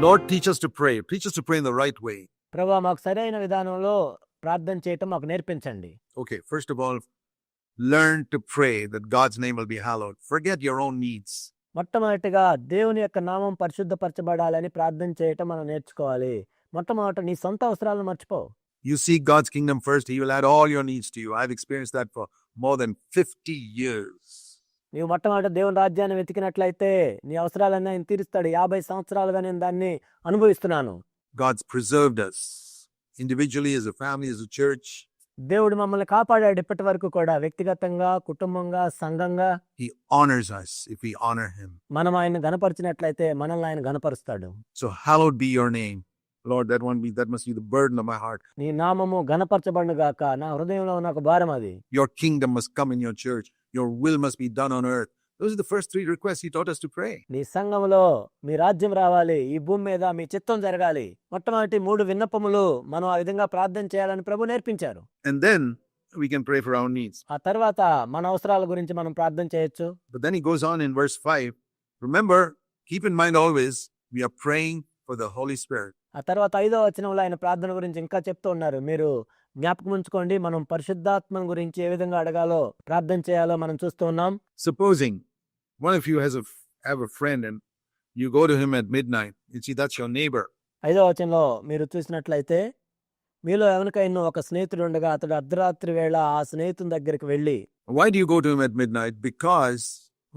Lord, teach us to pray. Teach us to pray in the right way. ప్రభువా మాకు సరైన విధానంలో ప్రార్థన చేయటం మాకు నేర్పించండి. Okay, first of all, learn to pray that God's name will be hallowed. Forget your own needs. మొట్టమొదటిగా దేవుని యొక్క నామం పరిశుద్ధపరచబడాలని ప్రార్థన చేయటం మనం నేర్చుకోవాలి. మొట్టమొదట నీ సొంత అవసరాలను మర్చిపో. You seek God's kingdom first, He will add all your needs to you. I've experienced that for more than 50 years. నీవు మొట్టమొదట దేవుని రాజ్యాన్ని వెతికినట్లయితే నీ అవసరాలన్నీ ఆయన తీరుస్తాడు. 50 సంవత్సరాలుగా నేను దాన్ని అనుభవిస్తున్నాను. God's preserved us individually, as a family, as a church. దేవుడు మమ్మల్ని కాపాడాడు ఇప్పటి వరకు కూడా, వ్యక్తిగతంగా, కుటుంబంగా, సంఘంగా. He honors us if we honor Him. మనం ఆయన గణపరిచినట్లయితే మనల్ని ఆయన గణపరుస్తాడు. So hallowed be your name. Lord, that must be the burden of my heart. నీ నామము గణపరచబడును గాక, నా హృదయంలో ఉన్న ఒక భారం అది. Your kingdom must come in your church. Your will must be done on earth. Those are the first 3 requests He taught us to pray. నీ సంఘములో మీ రాజ్యం రావాలి, ఈ భూమి మీద మీ చిత్తం జరగాలి. మొట్టమొదటి 3 విన్నపములు మనం ఆ విధంగా ప్రార్థన చేయాలని ప్రభు నేర్పించారు. And then we can pray for our needs. ఆ తర్వాత మన అవసరాల గురించి మనం ప్రార్థన చేయొచ్చు. But then he goes on in verse 5. Remember, keep in mind always, we are praying for the Holy Spirit. ఆ తర్వాత 5వ వచనంలో ఆయన ప్రార్థన గురించి ఇంకా చెప్తూ ఉన్నారు. మీరు జ్ఞాపకం ఉంచుకోండి, మనం పరిశుద్ధాత్మ గురించి ఏ విధంగా అడగాలో ప్రార్థన చేయాలో మనం చూస్తూ ఉన్నాం. Supposing one of you have a friend and you go to him at midnight. You see, that's your neighbor. 5వ వచనంలో మీరు చూసినట్లయితే, మీలో ఎవరికైనా ఒక స్నేహితుడు ఉండగా అతడు అర్ధరాత్రి వేళ ఆ స్నేహితుని దగ్గరికి వెళ్ళి. Why do you go to him at midnight? Because,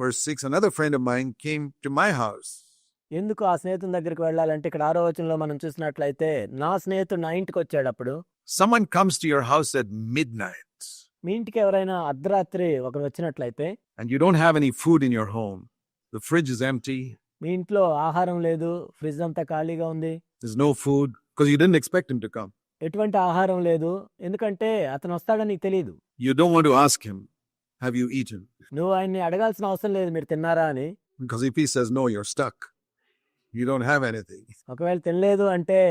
verse 6, another friend of mine came to my house. ఎందుకు ఆ స్నేహితుని దగ్గరికి వెళ్ళాలంటే, ఇక్కడ 6వ వచనంలో మనం చూసినట్లయితే, నా స్నేహితుడు నా ఇంటికి వచ్చేటప్పుడు. Someone comes to your house at midnight. మీ ఇంటికి ఎవరైనా అర్ధరాత్రి ఒకరు వచ్చినట్లయితే, and you don't have any food in your home. The fridge is empty. మీ ఇంట్లో ఆహారం లేదు, ఫ్రిడ్జ్ అంతా ఖాళీగా ఉంది. There's no food because you didn't expect him to come. ఎటువంటి ఆహారం లేదు, ఎందుకంటే అతను వస్తాడని నీకు తెలియదు. You don't want to ask him, have you eaten? నువ్వు ఆయన్ని అడగాల్సిన అవసరం లేదు, మీరు తిన్నారా అని. Because if he says no, you're stuck. You don't have anything. ఒకవేళ తినలేదు అంటే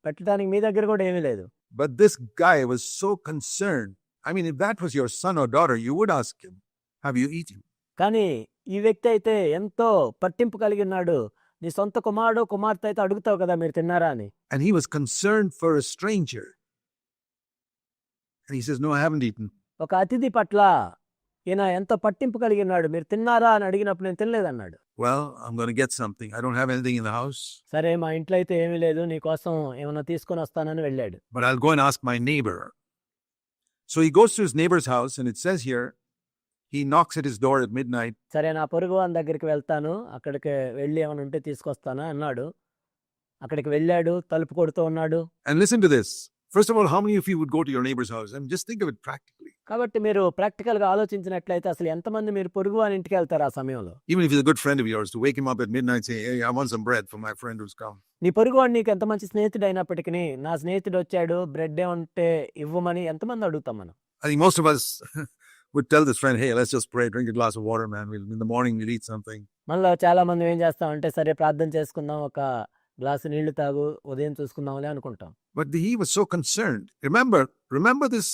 పెట్టడానికి మీ దగ్గర కూడా ఏమీ లేదు. But this guy was so concerned. I mean, if that was your son or daughter, you would ask him, have you eaten? కానీ ఈ వ్యక్తి అయితే ఎంతో పట్టింపు కలిగి ఉన్నాడు. నీ సొంత కుమారుడు కుమార్తె అయితే అడుగుతావు కదా, మీరు తిన్నారా అని. And he was concerned for a stranger. And he says, no, I haven't eaten. ఒక అతిథి పట్ల ఈయన ఎంతో పట్టింపు కలిగి ఉన్నాడు. మీరు తిన్నారా అని అడిగినప్పుడు నేను తినలేదన్నాడు. Well, I'm going to get something. I don't have anything in the house. సరే, మా ఇంట్లో అయితే ఏమీ లేదు, నీ కోసం ఏమైనా తీసుకొని వస్తానని వెళ్ళాడు. But I'll go and ask my neighbor. So he goes to his neighbor's house, and it says here, he knocks at his door at midnight. సరే, నా పొరుగు వాని దగ్గరికి వెళ్తాను, అక్కడికి వెళ్ళి ఏమైనా ఉంటే తీసుకొస్తాను అన్నాడు. అక్కడికి వెళ్ళాడు, తలుపు కొడుతూ ఉన్నాడు. And listen to this. First of all, how many of you would go to your neighbor's house? And just think of it practically. కాబట్టి మీరు ప్రాక్టికల్ గా ఆలోచించినట్లయితే అసలు ఎంతమంది మీరు పొరుగు వాని ఇంటికి వెళ్తారు ఆ సమయంలో? Even if he's a good friend of yours, to wake him up at midnight, say, hey, I want some bread for my friend who's come. నీ పొరుగు వాడు నీకు ఎంత మంచి స్నేహితుడు అయినప్పటికీ, నా స్నేహితుడు వచ్చాడు, బ్రెడ్ ఉంటే ఇవ్వమని ఎంతమంది అడుగుతాం మనం? I think most of us would tell this friend, hey, let's just pray, drink a glass of water, man. In the morning we'll eat something. మనలో చాలా మంది ఏం చేస్తామంటే, సరే ప్రార్థన చేసుకుందాం, ఒక గ్లాసు నీళ్లు తాగు, ఉదయం చూసుకుందాంలే అనుకుంటాం. But he was so concerned. Remember this.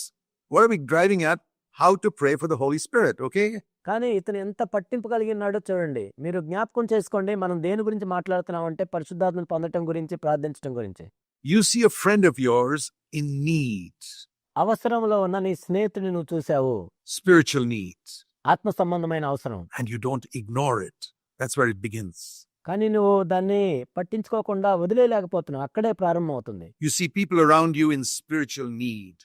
What are we driving at? How to pray for the Holy Spirit, okay? కానీ ఇతను ఎంత పట్టింపు కలిగి ఉన్నాడో చూడండి. మీరు జ్ఞాపకం చేసుకోండి, మనం దేని గురించి మాట్లాడుతున్నామంటే పరిశుద్ధాత్మను పొందటం గురించి, ప్రార్థించడం గురించి. You see a friend of yours in need. అవసరంలో ఉన్న నీ స్నేహితుడిని నువ్వు చూసావు. Spiritual need. ఆత్మ సంబంధమైన అవసరం. And you don't ignore it. That's where it begins. కానీ నువ్వు దాన్ని పట్టించుకోకుండా వదిలేయలేకపోతున్నావు, అక్కడే ప్రారంభం అవుతుంది. You see people around you in spiritual need.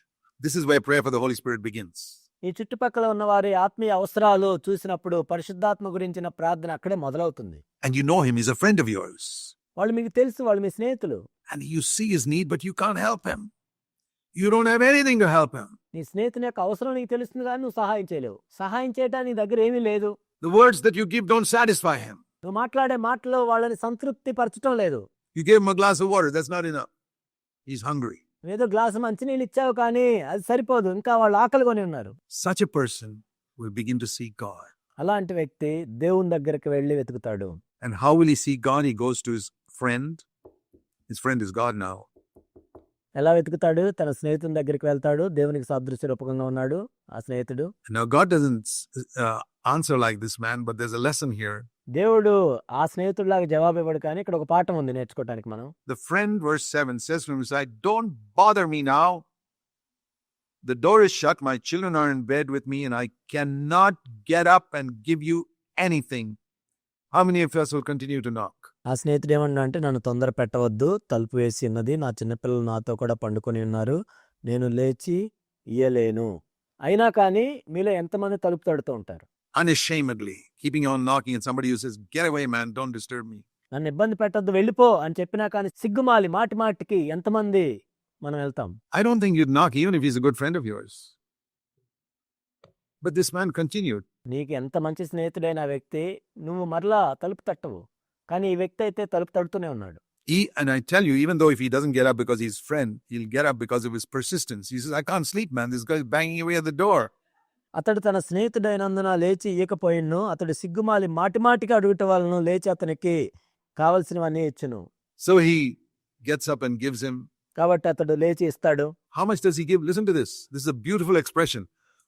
This is where prayer for the Holy Spirit begins. ఈ చుట్టుపక్కల ఉన్న వారి ఆత్మీయ అవసరాలు చూసినప్పుడు పరిశుద్ధాత్మ గురించిన ప్రార్థన అక్కడే మొదలవుతుంది. And you know him, he's a friend of yours. వాళ్ళు మీకు తెలుసు, వాళ్ళు మీ స్నేహితులు. And you see his need, but you can't help him. You don't have anything to help him. నీ స్నేహితుని యొక్క అవసరం నీకు తెలుస్తుంది కానీ నువ్వు సహాయం చేయలేవు. సహాయం చేయడానికి నీ దగ్గర ఏమీ లేదు. The words that you give don't satisfy him. నువ్వు మాట్లాడే మాటలో వాళ్ళని సంతృప్తి పరచడం లేదు. You gave him a glass of water, that's not enough. He's hungry. ఏదో గ్లాసు మంచినీళ్ళు ఇచ్చావు కానీ అది సరిపోదు, ఇంకా వాళ్ళు ఆకలి కొని ఉన్నారు. Such a person will begin to seek God. అలాంటి వ్యక్తి దేవుని దగ్గరికి వెళ్ళి వెతుకుతాడు. And how will he seek God? He goes to his friend. His friend is God now. ఎలా వెతుకుతాడు? తన స్నేహితుని దగ్గరికి వెళ్తాడు. దేవునికి సాదృశ్య రూపకంగా ఉన్నాడు ఆ స్నేహితుడు. Now God doesn't answer like this man, but there's a lesson here. దేవుడు ఆ స్నేహితుడిలాగా జవాబు ఇవ్వడు కానీ ఇక్కడ ఒక పాఠం ఉంది నేర్చుకోవడానికి మనం. The friend, verse 7, says from his side, "Don't bother me now. The door is shut, my children are in bed with me, and I cannot get up and give you anything." How many of us will continue to knock? ఆ స్నేహితుడు ఏమన్నా అంటే, నన్ను తొందర పెట్టవద్దు, తలుపు వేసి ఉన్నది, నా చిన్నపిల్లలు నాతో కూడా పండుకొని ఉన్నారు, నేను లేచి ఇయ్యలేను. అయినా కానీ మీలో ఎంతమంది తలుపు తడుతూ ఉంటారు? Unashamedly, keeping on knocking, and somebody who says, "Get away, man, don't disturb me." నన్ను ఇబ్బంది పెట్టొద్దు, వెళ్ళిపో అని చెప్పినా కానీ సిగ్గుమాలి మాటి మాటికి ఎంతమంది మనం వెళ్తాం? I don't think you'd knock even if he's a good friend of yours. But this man continued. నీకు ఎంత మంచి స్నేహితుడైన ఆ వ్యక్తి, నువ్వు మరలా తలుపు తట్టవు. కానీ ఈ వ్యక్తి అయితే తలుపు తడుతూనే ఉన్నాడు. And I tell you, even though if he doesn't get up because he's friend, he'll get up because of his persistence. He says, "I can't sleep, man. This guy's banging away at the door." అతడు తన స్నేహితుడైనందున లేచి ఇయ్యకపోయిన్ను, అతడు సిగ్గుమాలి మాటిమాటికి అడుగుట వలన లేచి అతనికి కావలసినవన్నీ ఇచ్చును. So he gets up and gives him. కాబట్టి అతడు లేచి ఇస్తాడు. How much does he give? Listen to this. This is a beautiful expression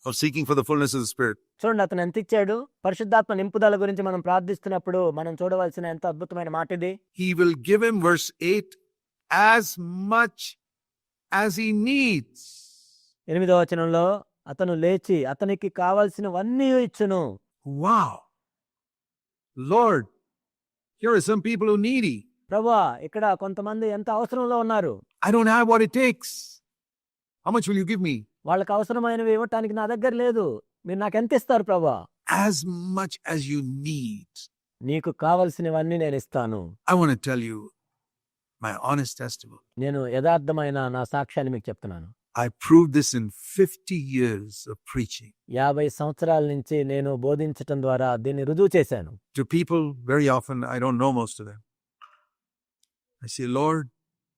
of seeking for the fullness of the Spirit. చూడండి అతను ఎంత ఇచ్చాడు. పరిశుద్ధాత్మ నింపుదల గురించి మనం ప్రార్థిస్తున్నప్పుడు మనం చూడవలసిన ఎంత అద్భుతమైన మాట ఇది. He will give him, verse 8, as much as he needs. 8వ వచనంలో అతను లేచి అతనికి కావాల్సినవన్నీ ఇచ్చును. Wow. Lord, here are some people who are needy. ప్రభువా, ఇక్కడ కొంతమంది ఎంత అవసరంలో ఉన్నారు. I don't have what it takes. How much will you give me? వాళ్ళకి అవసరమైనవి ఇవ్వటానికి నా దగ్గర లేదు. మీరు నాకు ఎంత ఇస్తారు ప్రభువా? As much as you need. నీకు కావలసినవన్నీ నేను ఇస్తాను. I want to tell you my honest testimony. నేను యథార్థమైన నా సాక్ష్యాన్ని మీకు చెప్తున్నాను. I proved this in 50 years of preaching. 50 సంవత్సరాల నుంచి నేను బోధించటం ద్వారా దీన్ని రుజువు చేశాను. To people, very often, I don't know most of them. I say, "Lord,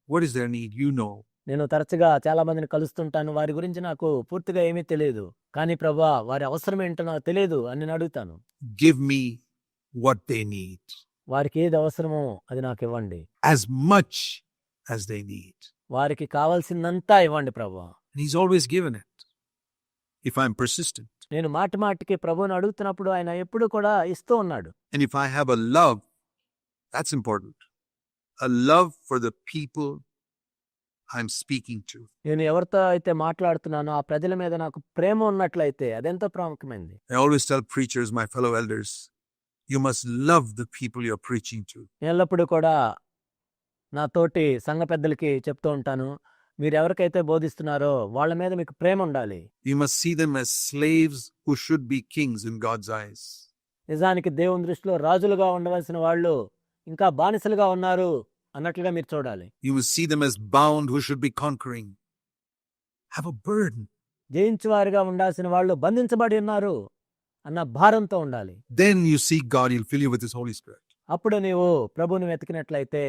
what is their need? You know." నేను తరచుగా చాలా మందిని కలుస్తుంటాను. వారి గురించి నాకు పూర్తిగా ఏమీ తెలియదు. కానీ ప్రభువా, వారి అవసరం ఏంటో నాకు తెలియదు అని నేను అడుగుతాను. Give me what they need. వారికి ఏది అవసరమో అది నాకు ఇవ్వండి. As much as they need. వారికి కావాల్సిందంతా ఇవ్వండి ప్రభువా. And he's always given it. If I'm persistent. నేను మాటి మాటికి ప్రభువుని అడుగుతున్నప్పుడు ఆయన ఎప్పుడు కూడా ఇస్తూ ఉన్నాడు. And if I have a love, that's important. A love for the people I'm speaking to. నేను ఎవరితో అయితే మాట్లాడుతున్నానో ఆ ప్రజల మీద నాకు ప్రేమ ఉన్నట్లయితే అదెంతో ప్రాముఖ్యమైనది. I always tell preachers, my fellow elders, you must love the people you're preaching to. ఎల్లప్పుడూ కూడా నా తోటి సంఘ పెద్దలకి చెప్తూ ఉంటాను, మీరు ఎవరికైతే బోధిస్తున్నారో వాళ్ళ మీద మీకు ప్రేమ ఉండాలి. You must see them as slaves who should be kings in God's eyes. నిజానికి దేవుని దృష్టిలో రాజులుగా ఉండవలసిన వాళ్ళు ఇంకా బానిసలుగా ఉన్నారు అన్నట్లుగా మీరు చూడాలి. You must see them as bound who should be conquering. Have a burden. జయించువారిగా ఉండాల్సిన వాళ్ళు బంధించబడి ఉన్నారు అన్న భారంతో ఉండాలి. Then you seek God, he'll fill you with his Holy Spirit. అప్పుడు నీవు ప్రభువుని వెతికినట్లయితే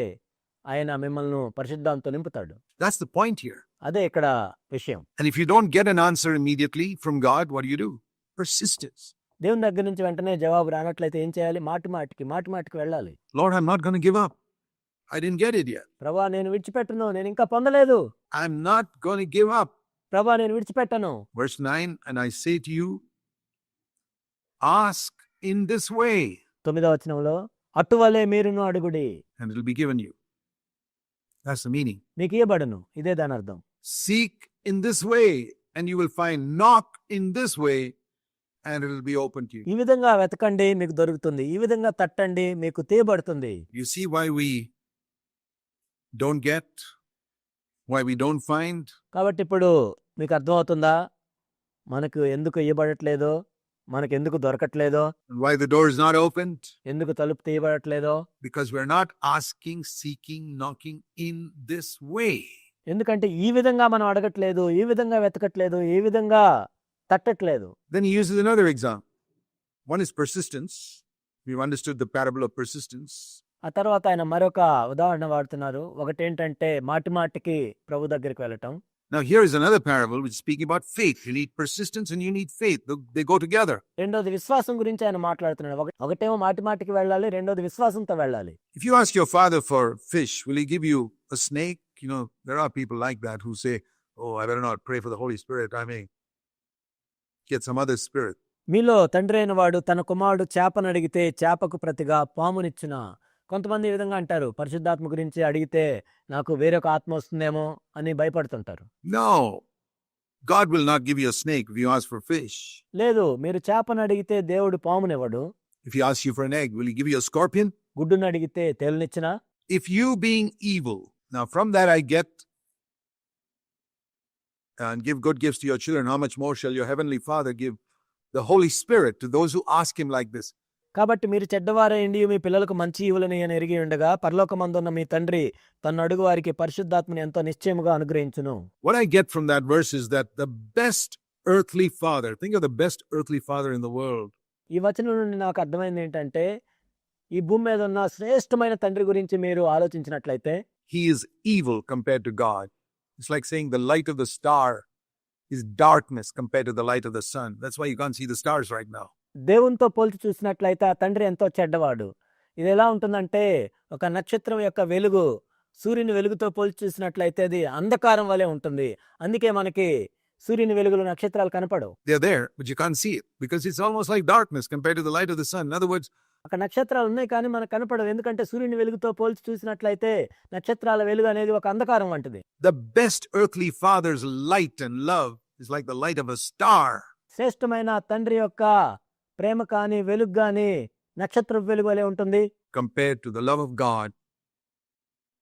ఆయన మిమ్మల్ని పరిశుద్ధాంతో నింపుతాడు. That's the point here. అదే ఇక్కడ విషయం. And if you don't get an answer immediately from God, what do? Persistence. దేవుని దగ్గర నుంచి వెంటనే జవాబు రానట్లయితే ఏం చేయాలి? మాటి మాటికి వెళ్ళాలి. Lord, I'm not going to give up. I didn't get it yet. ప్రభువా, నేను విడిచిపెట్టను, నేను ఇంకా పొందలేదు. I'm not going to give up. ప్రభువా, నేను విడిచిపెట్టను. Verse 9, and I say to you, ask in this way. 9వ వచనంలో అటువలే మీరును అడుగుడి. And it'll be given you. That's the meaning. మీకు ఇయ్యబడును. ఇదే దాని అర్థం. Seek in this way, and you will find. Knock in this way, and it will be open to you. ఈ విధంగా వెతకండి, మీకు దొరుకుతుంది. ఈ విధంగా తట్టండి, మీకు తీయబడుతుంది. You see why we don't get, why we don't find? కాబట్టి ఇప్పుడు మీకు అర్థమవుతుందా మనకు ఎందుకు ఇయ్యబడట్లేదో, మనకు ఎందుకు దొరకట్లేదో, And why the door is not opened? ఎందుకు తలుపు తీయబడట్లేదో? Because we're not asking, seeking, knocking in this way. ఎందుకంటే ఈ విధంగా మనం అడగట్లేదు, ఈ విధంగా వెతకట్లేదు, ఈ విధంగా తట్టట్లేదు. Then he uses another example. One is persistence. We've understood the parable of persistence. ఆ తర్వాత ఆయన మరొక ఉదాహరణ వాడుతున్నారు. ఒకటేంటంటే మాటికి ప్రభు దగ్గరికి వెళ్ళటం. Now here is another parable which is speaking about faith. You need persistence and you need faith. They go together. రెండోది విశ్వాసం గురించి ఆయన మాట్లాడుతున్నాడు. ఒకటేమో మాటికి వెళ్ళాలి, రెండోది విశ్వాసంతో వెళ్ళాలి. If you ask your father for fish, will he give you a snake? You know, there are people like that who say, "Oh, I better not pray for the Holy Spirit. I may get some other spirit." మీలో తండ్రి అయిన వాడు తన కుమారుడు చేపను అడిగితే చేపకు ప్రతిగా పామునిచ్చున. కొంతమంది ఈ విధంగా అంటారు, పరిశుద్ధాత్మ గురించి అడిగితే నాకు వేరొక ఆత్మ వస్తుందేమో అని భయపడుతుంటారు. No. God will not give you a snake if you ask for fish. లేదు, మీరు చేపను అడిగితే దేవుడు పామునివ్వడు. If he asks you for an egg, will he give you a scorpion? గుడ్డును అడిగితే తేలునిచ్చునా? If you being evil, now from that I get, and give good gifts to your children, how much more shall your heavenly Father give the Holy Spirit to those who ask him like this? కాబట్టి మీరు చెడ్డవారైండి మీ పిల్లలకు మంచి ఈవులని అని ఎరిగి ఉండగా పరలోకమందున్న మీ తండ్రి తన్ను అడుగు వారికి పరిశుద్ధాత్మని ఎంతో నిశ్చయముగా అనుగ్రహించును. What I get from that verse is that the best earthly father, think of the best earthly father in the world, ఈ వచనం నుండి నాకు అర్థమైంది ఏంటంటే, ఈ భూమి మీద ఉన్న శ్రేష్టమైన తండ్రి గురించి మీరు ఆలోచించినట్లయితే he is evil compared to God. It's like saying the light of the star is darkness compared to the light of the sun. That's why you can't see the stars right now. దేవునితో పోల్చి చూసినట్లయితే ఆ తండ్రి ఎంతో చెడ్డవాడు. ఇది ఎలా ఉంటుందంటే, ఒక నక్షత్రం యొక్క వెలుగు సూర్యుని వెలుగుతో పోల్చి చూసినట్లయితే అది అంధకారం వలె ఉంటుంది. అందుకే మనకి సూర్యుని వెలుగులో నక్షత్రాలు కనపడవు. They're there, but you can't see it because it's almost like darkness compared to the light of the sun. In other words, అక్కడ నక్షత్రాలు ఉన్నాయి కానీ మనకు కనపడవు. ఎందుకంటే సూర్యుని వెలుగుతో పోల్చి చూసినట్లయితే నక్షత్రాల వెలుగు అనేది ఒక అంధకారం వంటిది. the best earthly father's light and love is like the light of a star. శ్రేష్టమైన తండ్రి యొక్క ప్రేమ కానీ వెలుగు కానీ నక్షత్ర వెలుగు వలె ఉంటుంది compared to the love of God,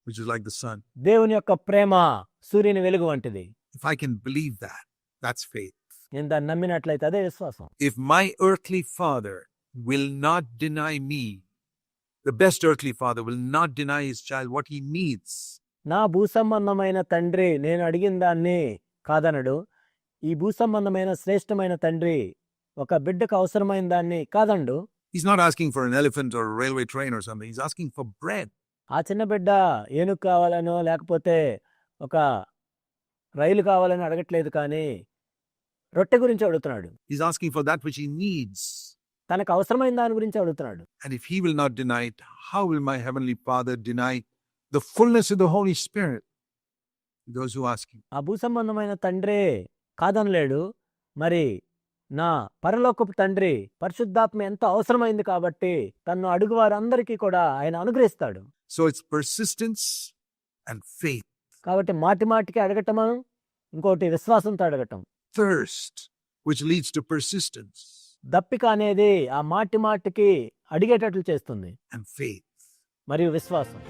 which is like the sun. దేవుని యొక్క ప్రేమ సూర్యుని వెలుగు వంటిది. If I can believe that, that's faith. నేను దాన్ని నమ్మినట్లయితే అదే విశ్వాసం. If my earthly father will not deny me, the best earthly father will not deny his child what he needs. నా భూసంబంధమైన తండ్రి నేను అడిగిన దాన్ని కాదనడు. ఈ భూసంబంధమైన శ్రేష్టమైన తండ్రి ఒక బిడ్డకు అవసరమైన దాన్ని కాదండు. He's not asking for an elephant or a railway train or something. He's asking for bread. ఆ చిన్న బిడ్డ ఏనుగు కావాలనో లేకపోతే ఒక రైలు కావాలని అడగట్లేదు, కానీ రొట్టె గురించి అడుగుతున్నాడు. He's asking for that which he needs. తనకు అవసరమైన దాని గురించి అడుగుతున్నాడు. And if he will not deny it, how will my heavenly Father deny the fullness of the Holy Spirit to those who ask him? ఆ భూసంబంధమైన తండ్రే కాదనలేడు. మరి నా పరలోకపు తండ్రి పరిశుద్ధాత్మ ఎంతో అవసరమైంది కాబట్టి తన్ను అడుగు వారందరికీ కూడా ఆయన అనుగ్రహిస్తాడు. So it's persistence and faith. కాబట్టి మాటి మాటికి అడగటము, ఇంకోటి విశ్వాసంతో అడగటం. Thirst, which leads to persistence, దప్పిక అనేది ఆ మాటి మాటికి అడిగేటట్లు చేస్తుంది, and faith. మరియు విశ్వాసం.